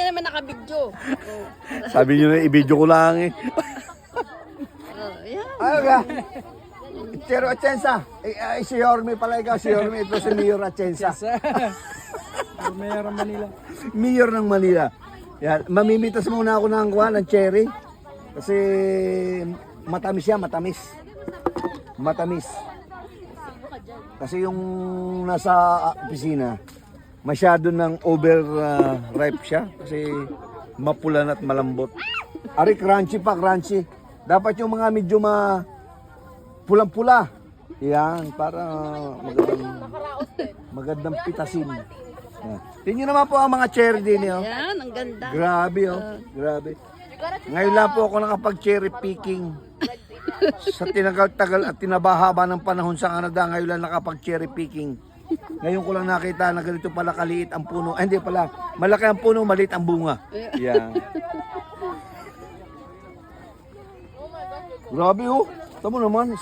Hindi naman nakabidyo. Oh. Sabi nyo na, i-video ko lang eh. Yan. Ano ka? Chero Atienza. Si Yorme pala ikaw. Si Yorme. Ito si Mayor Atienza. Mayor ng Manila. Mayor ng Manila. Yan. Mamimitas muna ako ng kuha, ng cherry. Kasi matamis yan, matamis. Matamis. Kasi yung nasa opisina, masyado ng over-ripe siya. Kasi mapulan at malambot. Ari, crunchy pa, crunchy. Dapat yung mga medyo pulang-pula. Yan, para magandang pitasin. Yan. Tingnan naman po ang mga cherry din. Oh. Yan, ang ganda. Grabe, oh. Grabe. Ngayon lang po ako nakapag-cherry picking. Sa tinagal-tagal at tinabahaba ng panahon sa Canada, ngayon lang nakapag-cherry picking. Ngayon ko lang nakita na ganito pala kaliit ang puno. Ay, hindi pala. Malaki ang puno, maliit ang bunga. Yan. Grabe, oh. Tama naman,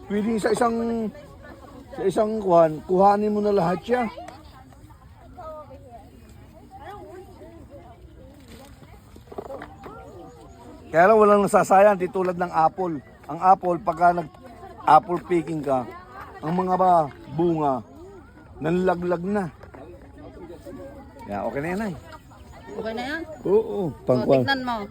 pwede sa isang kuhanin mo na lahat siya. Kaya lang walang nasasayang, di tulad ng apple. Ang apple, pagka nag-apple picking ka, ang mga bunga, nanlaglag na. Yeah, okay na yan, ay. Okay na yan. Oo, O, tignan mo.